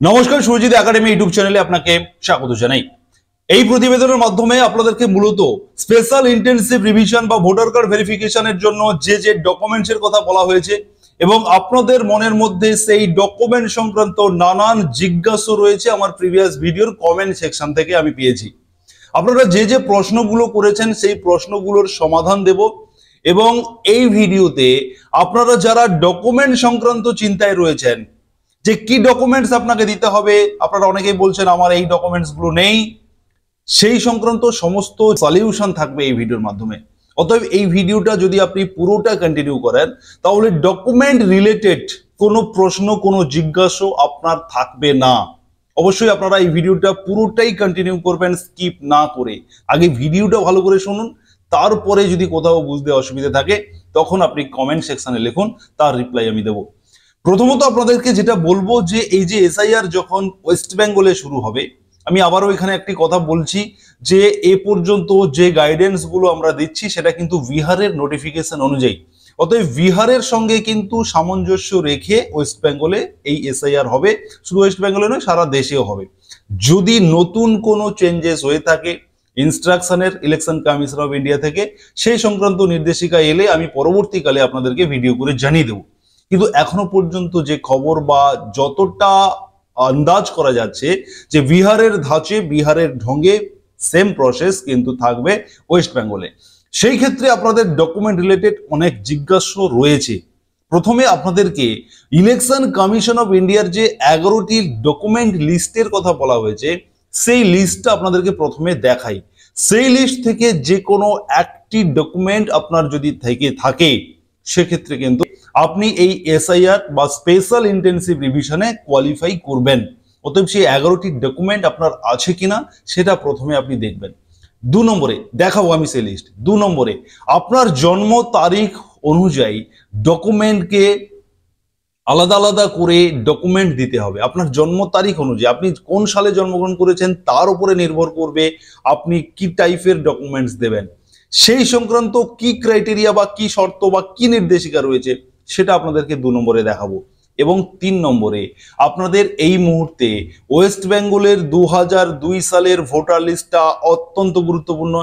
নমস্কার, Surajit academy YouTube চ্যানেলে আপনাকে স্বাগত জানাই। এই প্রতিবেদনের মাধ্যমে আপনাদেরকে মূলত স্পেশাল ইন্টেনসিভ রিভিশন বা ভোটার কার্ড ভেরিফিকেশনের জন্য যে ডকুমেন্টসের কথা বলা হয়েছে এবং আপনাদের মনের মধ্যে সেই ডকুমেন্ট সংক্রান্ত নানান জিজ্ঞাসা রয়েছে আমার প্রিভিয়াস ভিডিওর কমেন্ট সেকশন থেকে আমি পেয়েছি। আপনারা যে প্রশ্নগুলো করেছেন সেই প্রশ্নগুলোর সমাধান দেব এবং এই ভিডিওতে আপনারা যারা ডকুমেন্ট সংক্রান্ত চিন্তায় রয়েছেন যে কি ডকুমেন্টস আপনাকে দিতে হবে, আপনারা অনেকেই বলছেন আমার এই ডকুমেন্টস গুলো নেই, সেই সংক্রান্ত সমস্ত সলিউশন থাকবে এই ভিডিওর মাধ্যমে। অতএব এই ভিডিওটা যদি আপনি পুরোটা কন্টিনিউ করেন তাহলে ডকুমেন্ট রিলেটেড কোনো প্রশ্ন কোনো জিজ্ঞাসা আপনার থাকবে না। অবশ্যই আপনারা এই ভিডিওটা পুরোটাই কন্টিনিউ করবেন স্কিপ না করে। আগে ভিডিওটা ভালো করে শুনুন, তারপরে যদি কোথাও বুঝতে অসুবিধা থাকে তখন আপনি কমেন্ট সেকশনে লিখুন, তার রিপ্লাই আমি দেবো। প্রথমত আপনাদেরকে যেটা বলবো যে এই যে এসআইআর যখন ওয়েস্ট বেঙ্গলে শুরু হবে, আমি আবারও এখানে একটি কথা বলছি যে এ পর্যন্ত যে গাইডেন্স গুলো আমরা দিচ্ছি সেটা কিন্তু বিহারের নোটিফিকেশন অনুযায়ী। অতএব বিহারের সঙ্গে কিন্তু সামঞ্জস্য রেখে ওয়েস্ট বেঙ্গলে এই এসআইআর হবে, শুধু ওয়েস্ট বেঙ্গলে নয় সারা দেশেও হবে। যদি নতুন কোনো চেঞ্জেস হয়ে থাকে ইনস্ট্রাকশনের ইলেকশন কমিশন অফ ইন্ডিয়া থেকে, সেই সংক্রান্ত নির্দেশিকা এলে আমি পরবর্তীকালে আপনাদেরকে ভিডিও করে জানিয়ে দেবো। কিন্তু এখনো পর্যন্ত যে খবর বা যতটা আন্দাজ করা যাচ্ছে যে বিহারের ধাঁচে বিহারের ঢঙ্গে সেম প্রসেস কিন্তু থাকবে ওয়েস্ট বেঙ্গলে। সেই ক্ষেত্রে আপনাদের ডকুমেন্ট রিলেটেড অনেক জিজ্ঞাসা রয়েছে। প্রথমে আপনাদেরকে ইলেকশন কমিশন অফ ইন্ডিয়ার যে 11টি ডকুমেন্ট লিস্টের কথা বলা হয়েছে সেই লিস্টটা আপনাদেরকে প্রথমে দেখাই। সেই লিস্ট থেকে যে কোনো একটি ডকুমেন্ট আপনার যদি থেকে থাকে সেক্ষেত্রে কিন্তু আপনি এই এসআইআর বা স্পেশাল ইন্টেনসিভ রিভিশনে কোয়ালিফাই করবেন। অতএব সেই 11টি ডকুমেন্ট আপনার আছে কিনা সেটা প্রথমে আপনি দেখবেন। 2 নম্বরে দেখাবো আমি সেই লিস্ট। 2 নম্বরে আপনার জন্ম তারিখ অনুযায়ী ডকুমেন্টকে আলাদা আলাদা করে ডকুমেন্ট দিতে হবে। আপনার জন্ম তারিখ অনুযায়ী আপনি কোন সালে জন্মগ্রহণ করেছেন তার উপরে নির্ভর করবে আপনি কি টাইপের ডকুমেন্টস দেবেন। সেই সংক্রান্ত কি ক্রাইটেরিয়া বা কি শর্ত বা কি নির্দেশিকা রয়েছে সেটা আপনাদেরকে 2 নম্বরে দেখাবো। এবং 3 নম্বরে আপনাদের এই মুহূর্তে ওয়েস্ট বেঙ্গলের 2002 সালের ভোটার লিস্টটা অত্যন্ত গুরুত্বপূর্ণ।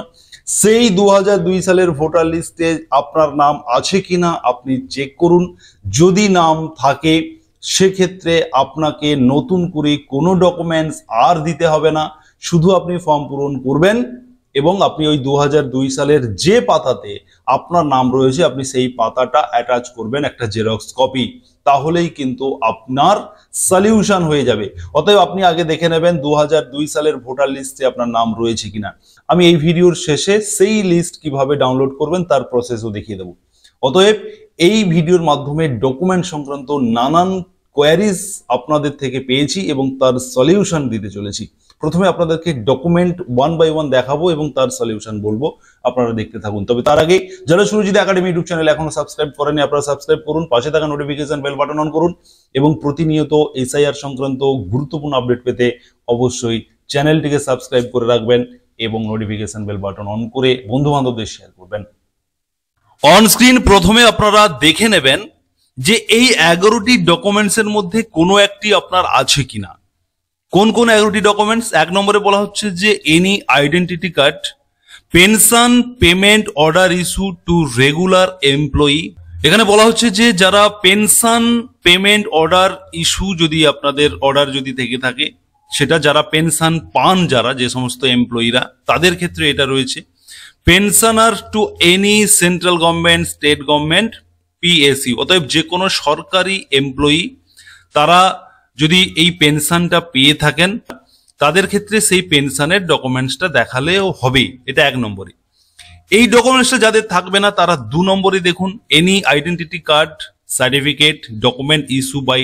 সেই 2002 সালের ভোটার লিস্টে আপনার নাম আছে কিনা আপনি চেক করুন। যদি নাম থাকে সেক্ষেত্রে আপনাকে নতুন করে কোনো ডকুমেন্টস আর দিতে হবে না, শুধু আপনি ফর্ম পূরণ করবেন এবং আপনি ওই 2002 সালের যে পাতাতে আপনার নাম রয়েছে আপনি সেই পাতাটা অ্যাটাচ করবেন একটা জেরক্স কপি, তাহলেই কিন্তু আপনার সলিউশন হয়ে যাবে। অতএব আপনি আগে দেখে নেবেন 2002 সালের ভোটার লিস্টে আপনার নাম রয়েছে কিনা। আমি এই ভিডিওর শেষে সেই লিস্ট কিভাবে ডাউনলোড করবেন তার প্রসেসও দেখিয়ে দেবো। অতএব এই ভিডিওর মাধ্যমে ডকুমেন্ট সংক্রান্ত নানান কোয়ারিজ আপনাদের থেকে পেয়েছি এবং তার সলিউশন দিতে চলেছি। প্রথমে আপনাদেরকে ডকুমেন্ট 1 বাই 1 দেখাবো এবং তার সলিউশন বলবো, আপনারা দেখতে থাকুন। তবে তার আগে যারা সুরজিৎ একাডেমি ইউটিউব চ্যানেল এখনো সাবস্ক্রাইব করেনি আপনারা সাবস্ক্রাইব করুন, পাশে থাকা নোটিফিকেশন বেল বাটন অন করুন এবং প্রতিনিয়ত এসআইআর সংক্রান্ত গুরুত্বপূর্ণ আপডেট পেতে অবশ্যই চ্যানেলটিকে সাবস্ক্রাইব করে রাখবেন এবং নোটিফিকেশন বেল বাটন অন করে বন্ধু বান্ধবদের শেয়ার করবেন। অন স্ক্রিন প্রথমে আপনারা দেখে নেবেন যে এই 11টি ডকুমেন্টসের মধ্যে কোনো একটি আপনার আছে কিনা। কোন কোন 11টি ডকুমেন্টস? 1 নম্বরে বলা হচ্ছে যে any identity card, pension payment order issue to regular employee. এখানে বলা হচ্ছে যে যারা পেনশন পেমেন্ট অর্ডার ইস্যু যদি আপনাদের অর্ডার যদি থেকে থাকে, সেটা যারা পেনশন পান যারা যে সমস্ত এমপ্লয়িরা তাদের ক্ষেত্রে এটা রয়েছে। Pensioner to any central government state government PSU, অতএব যে কোনো সরকারি এমপ্লয়ি তারা যদি এই পেনশনটা পেয়ে থাকেন তাদের ক্ষেত্রে সেই পেনশনের ডকুমেন্টসটা দেখালেও হবে। এটা 1 নম্বরে। এই ডকুমেন্টসটা যাদের থাকবে না তারা 2 নম্বরে দেখুন any identity card certificate document issue by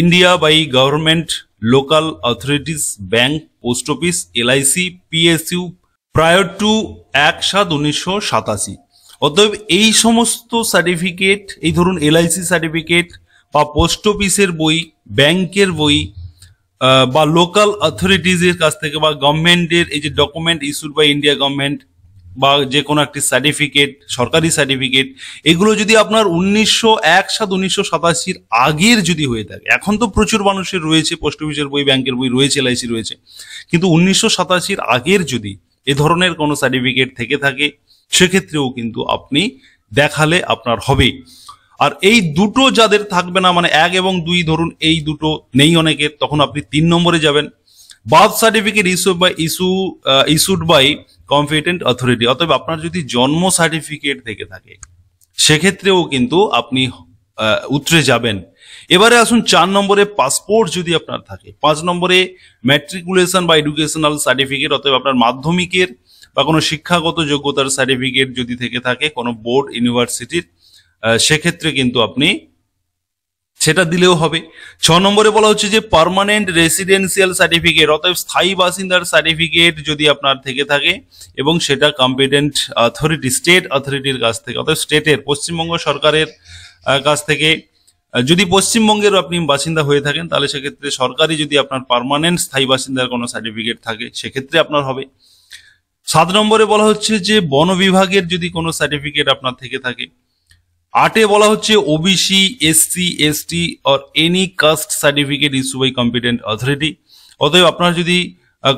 India by government local authorities bank post office LIC PSU prior to 1/7/1987। অতএব এই সমস্ত সার্টিফিকেট, এই ধরুন এলআইসি সার্টিফিকেট বা পোস্ট অফিসের বই, ব্যাংকের বই বা লোকাল অথরিটিজের কাছ থেকে বা গভর্নমেন্টের এই যে document issued by India government বা যে কোনো একটি সার্টিফিকেট, সরকারি সার্টিফিকেট, এগুলো যদি আপনার 1901-1987 আগের যদি হয়ে থাকে, এখন তো প্রচুর মানুষের রয়েছে, পোস্ট অফিসের বই, ব্যাংকের বই রয়েছে, এলআইসি রয়েছে, কিন্তু 1987 আগের যদি এ ধরনের কোনো সার্টিফিকেট থেকে থাকে, সেক্ষেত্রেও কিন্তু আপনি দেখালে আপনার হবে। আর এই দুটো যাদের থাকবে না, মানে 1 এবং 2, ধরুন এই দুটো নেই অনেকের, তখন আপনি 3 নম্বরে যাবেন। Birth certificate issued by competent authority, অতএব আপনার যদি জন্ম সার্টিফিকেট থেকে থাকে সেক্ষেত্রেও কিন্তু আপনি উতরে যাবেন। এবারে আসুন 4 নম্বরে, পাসপোর্ট যদি আপনার থাকে। 5 নম্বরে ম্যাট্রিকুলেশন বা এডুকেশনাল সার্টিফিকেট, অতএব আপনার মাধ্যমিকের বা কোনো শিক্ষাগত যোগ্যতার সার্টিফিকেট যদি থেকে থাকে কোনো বোর্ড, ইউনিভার্সিটির, সেক্ষেত্রে কিন্তু আপনি সেটা দিলেও হবে। 6 নম্বরে বলা হচ্ছে যে পার্মানেন্ট রেসিডেন্সিয়াল সার্টিফিকেট, অতএব স্থায়ী বাসিন্দার সার্টিফিকেট যদি আপনার থেকে থাকে এবং সেটা কম্পিটেন্ট অথরিটি, স্টেট অথরিটির কাছ থেকে, অর্থাৎ স্টেটের, পশ্চিমবঙ্গ সরকারের কাছ থেকে, যদি পশ্চিমবঙ্গের আপনি বাসিন্দা হয়ে থাকেন তাহলে সেক্ষেত্রে সরকারি যদি আপনার পার্মানেন্ট স্থায়ী বাসিন্দার কোনো সার্টিফিকেট থাকে সেক্ষেত্রে আপনার হবে। 7 নম্বরে বলা হচ্ছে যে বন বিভাগের যদি কোনো সার্টিফিকেট আপনার থেকে থাকে। 8-এ বলা হচ্ছে OBC, SC, ST or any caste certificate issue by competent authority, অতএব আপনার যদি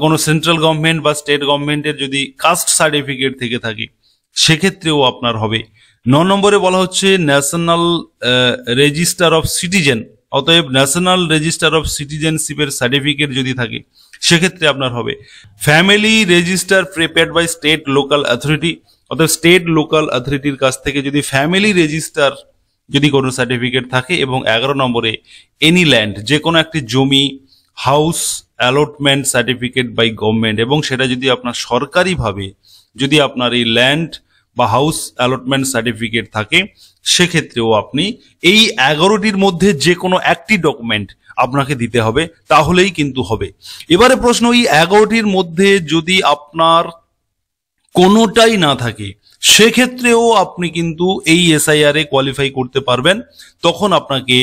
কোনো সেন্ট্রাল গভর্নমেন্ট বা স্টেট গভর্নমেন্টের যদি কাস্ট সার্টিফিকেট থেকে থাকে সেক্ষেত্রেও আপনার হবে। 9 নম্বরে বলা হচ্ছে ন্যাশনাল রেজিস্টার অফ সিটিজেন, অতএব ন্যাশনাল রেজিস্টার অফ সিটিজেনশিপের সার্টিফিকেট যদি থাকে সেক্ষেত্রে আপনার হবে। Family register prepared by state local authority, অর্থাৎ স্টেট লোকাল অথরিটির কাছ থেকে যদি ফ্যামিলি রেজিস্টার যদি কোনো সার্টিফিকেট থাকে। এবং 11 নম্বরে এনি ল্যান্ড, যে কোনো একটি জমি, house allotment certificate by government, এবং সেটা যদি আপনার সরকারিভাবে যদি আপনার এই ল্যান্ড বা হাউস অ্যালটমেন্ট সার্টিফিকেট থাকে সেক্ষেত্রেও আপনি এই 11টির মধ্যে যে কোনো একটি ডকুমেন্ট আপনাকে দিতে হবে, তাহলেই কিন্তু হবে। এবারে প্রশ্ন, এই 11টির মধ্যে যদি আপনার কোনোটাই না থাকে সেক্ষেত্রেও আপনি কিন্তু এই এসআইআর এ কোয়ালিফাই করতে পারবেন। তখন আপনাকে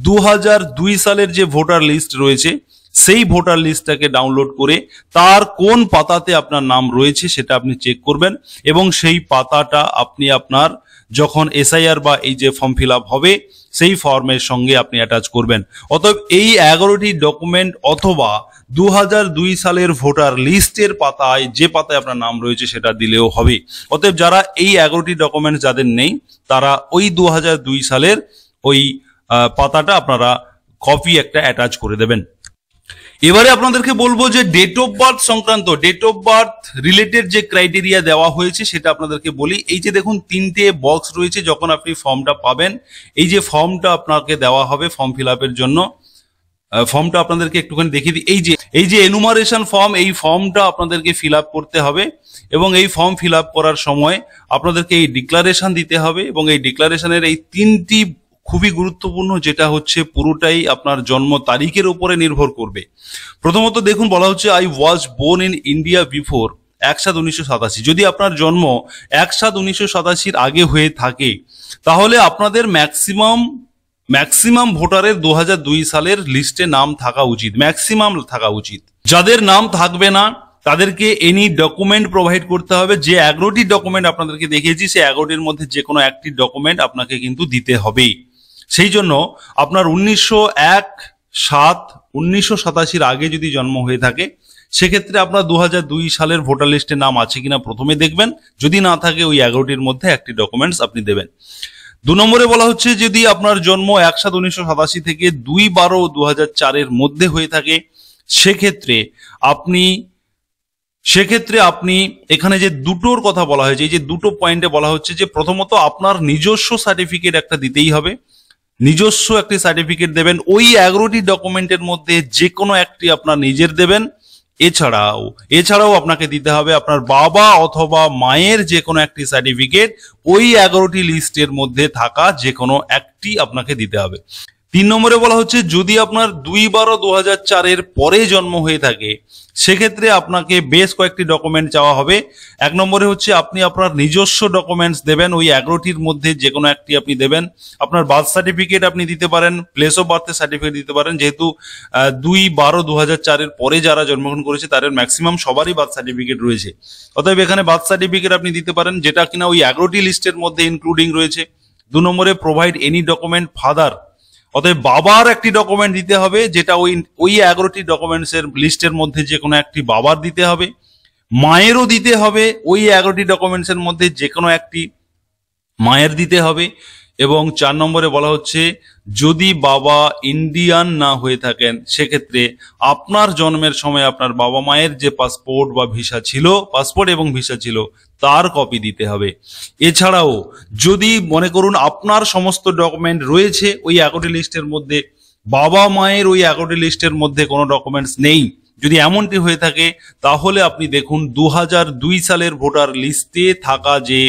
2002 সালের যে ভোটার লিস্ট রয়েছে সেই ভোটার লিস্টটাকে ডাউনলোড করে তার কোন পাতাতে আপনার নাম রয়েছে সেটা আপনি চেক করবেন, এবং সেই পাতাটা আপনি আপনার যখন এসআইআর বা এই যে ফর্ম ফিল আপ হবে সেই ফর্মের সঙ্গে আপনি অ্যাটাচ করবেন। অতএব এই 11টি ডকুমেন্ট অথবা 2002 সালের ভোটার লিস্টের পাতায় যে পাতায় আপনার নাম রয়েছে সেটা দিলেও হবে। অতএব যারা এই 11টি ডকুমেন্ট যাদের নেই তারা ওই 2002 সালের ওই পাতাটা আপনারা কপি একটা অ্যাটাচ করে দেবেন। এবারে আপনাদেরকে বলবো যে ডেট অফ বার্থ সংক্রান্ত, ডেট অফ বার্থ রিলেটেড যে ক্রাইটেরিয়া দেওয়া হয়েছে সেটা আপনাদেরকে বলি। এই যে দেখুন 3টে বক্স রয়েছে, যখন আপনি ফর্মটা পাবেন, এই যে ফর্মটা আপনাকে দেওয়া হবে ফর্ম ফিল আপের জন্য, ফর্মটা আপনাদেরকে একটুখানি দেখিয়ে দিই। এই যে এনুমারেশন ফর্ম, এই ফর্মটা আপনাদেরকে ফিল আপ করতে হবে, এবং এই ফর্ম ফিল আপ করার সময় আপনাদেরকে এই ডিক্লারেশন দিতে হবে, এবং এই ডিক্লারেশনের এই 3টি খুবই গুরুত্বপূর্ণ, যেটা হচ্ছে পুরোটাই আপনার জন্ম তারিখের উপরে নির্ভর করবে। প্রথমত দেখুন বলা হচ্ছে I was born in India before 1/7/1987। যদি আপনার জন্ম 1/7/1987 আগে হয়ে থাকে তাহলে আপনাদের ম্যাক্সিমাম ভোটারের 2002 সালের লিস্টে নাম থাকা উচিত, ম্যাক্সিমাম থাকা উচিত। যাদের নাম থাকবে না তাদেরকে এনি ডকুমেন্ট প্রোভাইড করতে হবে। যে 11টি ডকুমেন্ট আপনাদেরকে দেখিয়েছি সেই 11টির মধ্যে যে কোনো একটি ডকুমেন্ট আপনাকে কিন্তু দিতে হবে। সেই জন্য আপনার 1901-7/1987 আগে যদি জন্ম হয়ে থাকে সেক্ষেত্রে আপনার 2002 সালের ভোটার লিস্টে নাম আছে কিনা প্রথমে দেখবেন, যদি না থাকে ওই 11টির মধ্যে একটি ডকুমেন্টস আপনি দেবেন। 2 নম্বরে বলা হচ্ছে যদি আপনার জন্ম 1/7/1987 থেকে 2/12/2004 মধ্যে হয়ে থাকে সেক্ষেত্রে আপনি এখানে যে দুটোর কথা বলা হয়েছে, এই যে দুটো পয়েন্টে বলা হচ্ছে যে প্রথমত আপনার নিজস্ব সার্টিফিকেট একটা দিতেই হবে, নিজস্ব একটি সার্টিফিকেট দেবেন। ওই 11টি ডকুমেন্টের মধ্যে যে কোনো একটি আপনার নিজের দেবেন। এছাড়াও আপনাকে দিতে হবে আপনার বাবা অথবা মায়ের যে কোনো একটি সার্টিফিকেট, ওই 11টি লিস্টের মধ্যে থাকা যে কোনো একটি আপনাকে দিতে হবে। 3 নম্বরে বলা হচ্ছে যদি আপনার 2/12/2004 পরে জন্ম হয়ে থাকে সেক্ষেত্রে আপনাকে বেশ কয়েকটি ডকুমেন্ট চাওয়া হবে। 1 নম্বরে হচ্ছে আপনি আপনার নিজস্ব ডকুমেন্টস দেবেন, ওই 11টির মধ্যে যে কোনো একটি আপনি দেবেন। আপনার বার্থ সার্টিফিকেট আপনি দিতে পারেন, প্লেস অফ বার্থের সার্টিফিকেট দিতে পারেন, যেহেতু 2/12/2004 পরে যারা জন্মগ্রহণ করেছে তাদের ম্যাক্সিমাম সবারই বার্থ সার্টিফিকেট রয়েছে। অতএব এখানে বার্থ সার্টিফিকেট আপনি দিতে পারেন, যেটা কিনা ওই 11টি লিস্টের মধ্যে ইনক্লুডিং রয়েছে। 2 নম্বরে প্রোভাইড এনি ডকুমেন্ট ফাদার, অতএব বাবার একটি ডকুমেন্ট দিতে হবে, যেটা ওই 11টি ডকুমেন্টসের লিস্টের মধ্যে যে কোনো একটি বাবার দিতে হবে। মায়েরও দিতে হবে, ওই 11টি ডকুমেন্টসের মধ্যে যে কোনো একটি মায়ের দিতে হবে। এবং 4 নম্বরে বলা হচ্ছে যদি বাবা ইন্ডিয়ান না হয়ে থাকেন সেক্ষেত্রে আপনার জন্মের সময় আপনার বাবা মায়ের যে পাসপোর্ট বা ভিসা ছিল, পাসপোর্ট এবং ভিসা ছিল, তার কপি দিতে হবে। এছাড়াও যদি মনে করুন আপনার সমস্ত ডকুমেন্ট রয়েছে ওই 11টি লিস্টের মধ্যে, বাবা মায়ের ওই 11টি লিস্টের মধ্যে কোনো ডকুমেন্টস নেই, যদি এমনটি হয়ে থাকে তাহলে আপনি দেখুন 2002 সালের ভোটার লিস্টে থাকা যে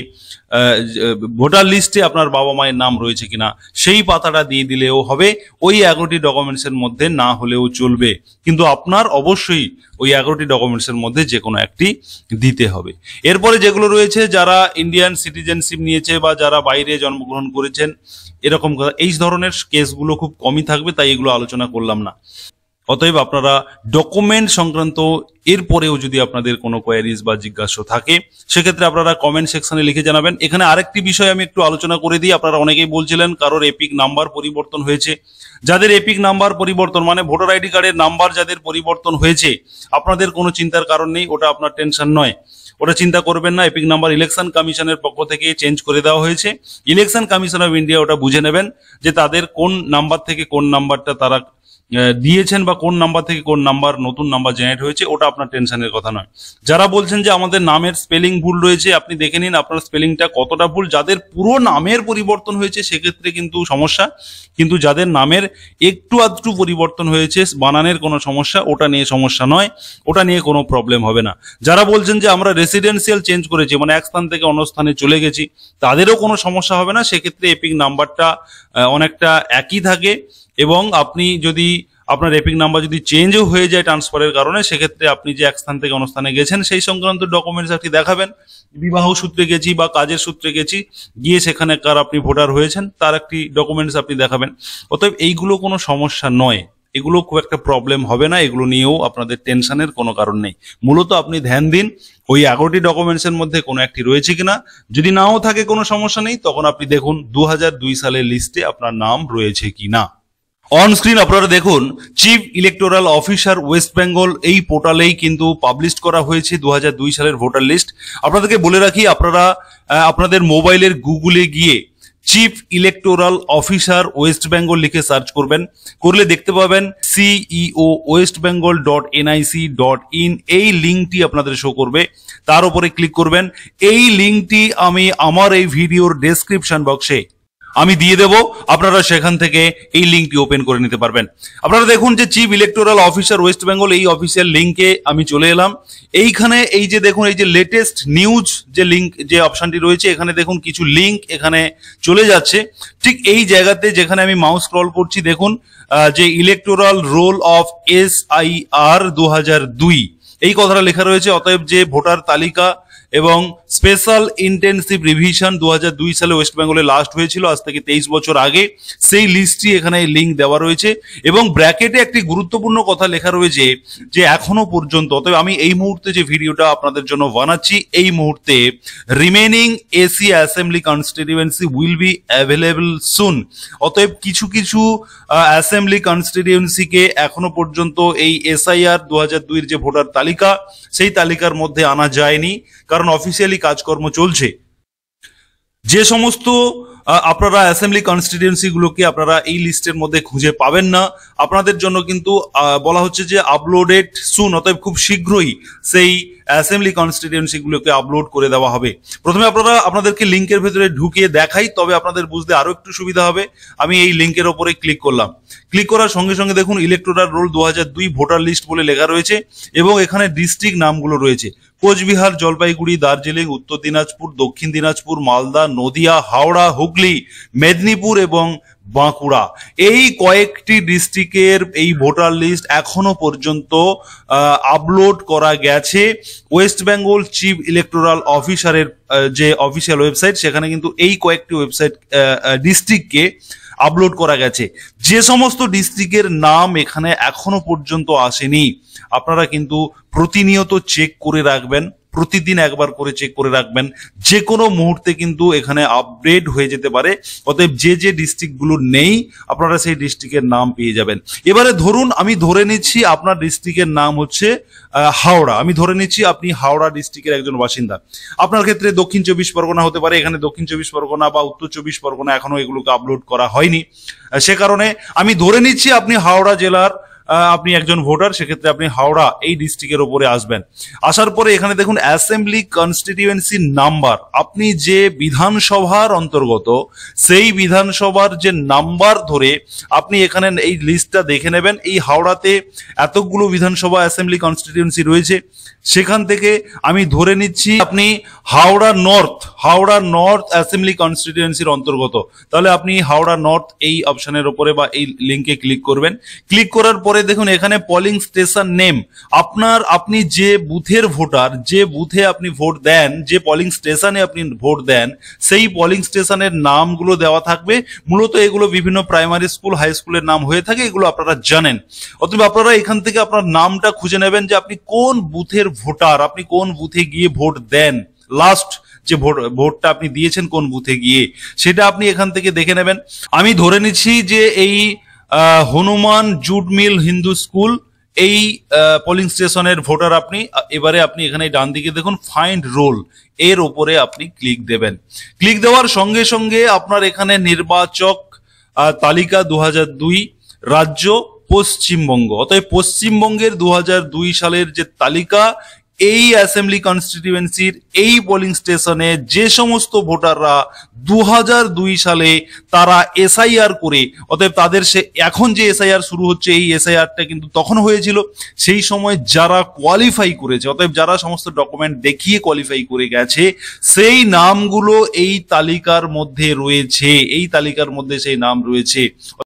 ভোটার লিস্টে আপনার বাবা মায়ের নাম রয়েছে কিনা সেই পাতাটা দিয়ে দিলেও হবে, ওই 11টি ডকুমেন্টসের মধ্যে না হলেও চলবে, কিন্তু আপনার অবশ্যই ওই 11টি ডকুমেন্টসের মধ্যে যে কোনো একটি দিতে হবে। এরপরে যেগুলো রয়েছে যারা ইন্ডিয়ান সিটিজেনশিপ নিয়েছে বা যারা বাইরে জন্মগ্রহণ করেছেন এরকম কথা, এই ধরনের কেসগুলো খুব কমই থাকবে, তাই এগুলো আলোচনা করলাম না। অতএব আপনারা ডকুমেন্ট সংক্রান্ত এরপরেও যদি আপনাদের কোনো কোয়ারিজ বা জিজ্ঞাসা থাকে সেক্ষেত্রে আপনারা কমেন্ট সেকশনে লিখে জানাবেন। এখানে আরেকটি বিষয় আমি একটু আলোচনা করে দিই। আপনারা অনেকেই বলছিলেন কারোর এপিক নাম্বার পরিবর্তন হয়েছে, যাদের এপিক নাম্বার পরিবর্তন মানে ভোটার আইডি কার্ডের নাম্বার যাদের পরিবর্তন হয়েছে আপনাদের কোনো চিন্তার কারণ নেই, ওটা আপনার টেনশন নয়, ওটা চিন্তা করবেন না। এপিক নাম্বার ইলেকশন কমিশনের পক্ষ থেকে চেঞ্জ করে দেওয়া হয়েছে। ইলেকশন কমিশন অফ ইন্ডিয়া ওটা বুঝে নেবেন যে তাদের কোন নাম্বার থেকে কোন নাম্বারটা তারা দিয়েছেন বা কোন নাম্বার থেকে কোন নাম্বার নতুন নাম্বার জেনারেট হয়েছে, ওটা আপনার টেনশনের কথা নয়। যারা বলছেন যে আমাদের নামের স্পেলিং ভুল রয়েছে, আপনি দেখে নিন আপনার স্পেলিংটা কতটা ভুল। যাদের পুরো নামের পরিবর্তন হয়েছে সেক্ষেত্রে কিন্তু সমস্যা, কিন্তু যাদের নামের একটু আধটু পরিবর্তন হয়েছে বানানের কোনো সমস্যা, ওটা নিয়ে সমস্যা নয়, ওটা নিয়ে কোনো প্রবলেম হবে না। যারা বলছেন যে আমরা রেসিডেন্সিয়াল চেঞ্জ করেছি মানে এক স্থান থেকে অন্য স্থানে চলে গেছি, তাদেরও কোনো সমস্যা হবে না। সেক্ষেত্রে এপিক নাম্বারটা অনেকটা একই থাকে এবং আপনি যদি আপনার এপিক নাম্বার যদি চেঞ্জও হয়ে যায় ট্রান্সফারের কারণে সেক্ষেত্রে আপনি যে এক স্থান থেকে অন্য স্থানে গেছেন সেই সংক্রান্ত ডকুমেন্টস আপনি দেখাবেন। বিবাহ সূত্রে গেছি বা কাজের সূত্রে গেছি, গিয়ে সেখানেকার আপনি ভোটার হয়েছেন তার একটি ডকুমেন্টস আপনি দেখাবেন। অতএব এইগুলো কোনো সমস্যা নয়, এগুলো খুব একটা প্রবলেম হবে না, এগুলো নিয়েও আপনাদের টেনশনের কোনো কারণ নেই। মূলত আপনি ধ্যান দিন ওই 11টি ডকুমেন্টসের মধ্যে কোনো একটি রয়েছে কিনা, যদি নাও থাকে কোনো সমস্যা নেই, তখন আপনি দেখুন 2002 সালের লিস্টে আপনার নাম রয়েছে কিনা। অন স্ক্রিন আপনারা দেখুন chief electoral officer West Bengal, এই পোর্টালেই কিন্তু পাবলিশ করা হয়েছে 2002 সালের ভোটার লিস্ট। আপনাদেরকে বলে রাখি আপনারা আপনাদের মোবাইলের গুগলে গিয়ে chief electoral officer West Bengal লিখে সার্চ করবেন, করলে দেখতে পাবেন ceo.westbengal.nic.in, এই লিঙ্কটি আপনাদের শো করবে, তার উপরে ক্লিক করবেন। এই লিঙ্কটি আমি আমার এই ভিডিওর ডেসক্রিপশন বক্সে আমি দিয়ে দেব, আপনারা সেখান থেকে এই লিঙ্কটি ওপেন করে নিতে পারবেন। আপনারা দেখুন যে chief electoral officer West Bengal এই অফিসিয়াল লিঙ্কে আমি চলে এলাম। এইখানে এই যে দেখুন এই যে লেটেস্ট নিউজ যে লিঙ্ক যে অপশনটি রয়েছে, এখানে দেখুন কিছু লিঙ্ক এখানে চলে যাচ্ছে। ঠিক এই জায়গাতে যেখানে আমি মাউস স্ক্রল করছি দেখুন যে ইলেকটোরাল রোল অফ SIR 2002 এই কথাটা লেখা রয়েছে। অতএব যে ভোটার তালিকা এবং স্পেশাল ইন্টেনসিভ রিভিশন 2002 সালে ওয়েস্ট বেঙ্গলে লাস্ট হয়েছিল, আজ থেকে 23 বছর আগে, সেই লিস্টটি এখানে লিঙ্ক দেওয়া রয়েছে এবং ব্র্যাকেটে একটি গুরুত্বপূর্ণ কথা লেখা রয়েছে যে এখনো পর্যন্ত, অতএব আমি এই মুহূর্তে যে ভিডিওটা আপনাদের জন্য বানাচ্ছি এই মুহূর্তে remaining AC assembly constituency will be available soon. অতএব কিছু কিছু অ্যাসেম্বলি কনস্টিটিউয়েন্সিকে এখনো পর্যন্ত এই SIR 2002 যে ভোটার তালিকা সেই তালিকার মধ্যে আনা যায়নি, কারণ অফিসিয়ালি কাজকর্ম চলছে। যে সমস্ত আপনারা অ্যাসেম্বলি কনস্টিটিউয়েন্সি গুলোকে আপনারা এই লিস্টের মধ্যে খুঁজে পাবেন না, আপনাদের জন্য কিন্তু বলা হচ্ছে যে আপলোডেড সুন, অতএব খুব শীঘ্রই সেই অ্যাসেম্বলি কনস্টিটিউয়েন্সি গুলোকে আপলোড করে দেওয়া হবে। প্রথমে আপনাদেরকে লিঙ্কের ভেতরে ঢুকিয়ে দেখাই, তবে আপনাদের বুঝতে আরো একটু সুবিধা হবে। আমি এই লিঙ্কের ওপরে ক্লিক করলাম, ক্লিক করার সঙ্গে সঙ্গে দেখুন ইলেকটোরাল রোল 2002 ভোটার লিস্ট বলে লেখা রয়েছে এবং এখানে ডিস্ট্রিক্ট নামগুলো রয়েছে কোচবিহার, জলপাইগুড়ি, দার্জিলিং, উত্তর দিনাজপুর, দক্ষিণ দিনাজপুর, মালদা, নদিয়া, হাওড়া, হুগলি, মেদিনীপুর এবং বাঁকুড়া, এই কয়েকটি ডিস্ট্রিক্টের এই ভোটার লিস্ট এখনো পর্যন্ত আপলোড করা গেছে। ওয়েস্ট বেঙ্গল চিফ ইলেকটোরাল অফিসারের যে অফিসিয়াল ওয়েবসাইট, সেখানে কিন্তু এই কয়েকটি ওয়েবসাইট ডিস্ট্রিক্টকে আপলোড করা গেছে। যে সমস্ত ডিস্ট্রিক্টের নাম এখানে এখনো পর্যন্ত আসেনি, আপনারা কিন্তু প্রতিনিয়ত চেক করে রাখবেন, প্রতিদিন একবার করে চেক করে রাখবেন, যে কোনো মুহূর্তে কিন্তু এখানে আপডেট হয়ে যেতে পারে। অতএব যে যে ডিস্ট্রিক্টগুলো নেই, আপনারা সেই ডিস্ট্রিক্টের নাম পেয়ে যাবেন। এবারে ধরুন আমি ধরে নিচ্ছি আপনার ডিস্ট্রিক্টের নাম হচ্ছে হাওড়া, আমি ধরে নিচ্ছি আপনি হাওড়া ডিস্ট্রিক্টের একজন বাসিন্দা। আপনার ক্ষেত্রে দক্ষিণ 24 পরগনা হতে পারে, এখানে দক্ষিণ 24 পরগনা বা উত্তর 24 পরগনা এখনো এগুলোকে আপলোড করা হয়নি। সে কারণে আমি ধরে নিচ্ছি আপনি হাওড়া জেলার আপনি একজন ভোটার, সেক্ষেত্রে আপনি হাওড়া এই ডিস্ট্রিক্টের উপরে আসবেন। আসার পরে এখানে দেখুন অ্যাসেম্বলি কনস্টিটিউয়েন্সি নাম্বার, আপনি যে বিধানসভার অন্তর্গত সেই বিধানসভার যে নাম্বার ধরে আপনি এখানে এই লিস্টটা দেখে নেবেন। এই হাওড়াতে এতগুলো বিধানসভা অ্যাসেম্বলি কনস্টিটিউয়েন্সি রয়েছে, সেখান থেকে আমি ধরে নিচ্ছি আপনি হাওড়া নর্থ অ্যাসেম্বলি কনস্টিটিউয়েন্সির অন্তর্গত। তাহলে আপনি হাওড়া নর্থ এই অপশনের উপরে বা এই লিঙ্কে ক্লিক করবেন। ক্লিক করার পরে দেখুন এখানে পোলিং স্টেশন নেম, আপনি যে বুথের ভোটার, যে বুথে আপনি ভোট দেন, যে পোলিং স্টেশনে আপনি ভোট দেন, সেই পোলিং স্টেশনের নামগুলো দেওয়া থাকবে। মূলত এগুলো বিভিন্ন প্রাইমারি স্কুল, হাই স্কুলের নাম হয়ে থাকে, এগুলো আপনারা জানেন। অতএব আপনারা এখান থেকে আপনার নামটা খুঁজে নেবেন যে আপনি কোন বুথের ভোটার, আপনি কোন বুথে গিয়ে ভোট দেন, লাস্ট যে ভোটটা আপনি দিয়েছেন কোন বুথে গিয়ে, সেটা আপনি এখান থেকে দেখে নেবেন। আমি ধরে নিচ্ছি যে এই Hanuman jute mill Hindu school এই পোলিং স্টেশনের ভোটার আপনি। এবারে আপনি এখানে ডান দিকে দেখুন ফাইন্ড রোল, এর উপরে আপনি ক্লিক দেবেন। ক্লিক দেওয়ার সঙ্গে সঙ্গে আপনার এখানে নির্বাচক তালিকা 2002, রাজ্য পশ্চিমবঙ্গ। অতএব পশ্চিমবঙ্গের 2002 সালের যে তালিকা, এই অ্যাসেম্বলি কনস্টিটিউয়েন্সির এই পোলিং স্টেশনে যে সমস্ত ভোটাররা 2002 সালে তারা এসআইআর করে, অতএব তাদের এখন যে এসআইআর শুরু হচ্ছে, এই এসআইআরটা কিন্তু তখন হয়েছিল, সেই সময় যারা কোয়ালিফাই করেছে, অতএব যারা সমস্ত ডকুমেন্ট দেখিয়ে কোয়ালিফাই করে গেছে, সেই নামগুলো এই তালিকার মধ্যে রয়েছে, এই তালিকার মধ্যে সেই নাম রয়েছে।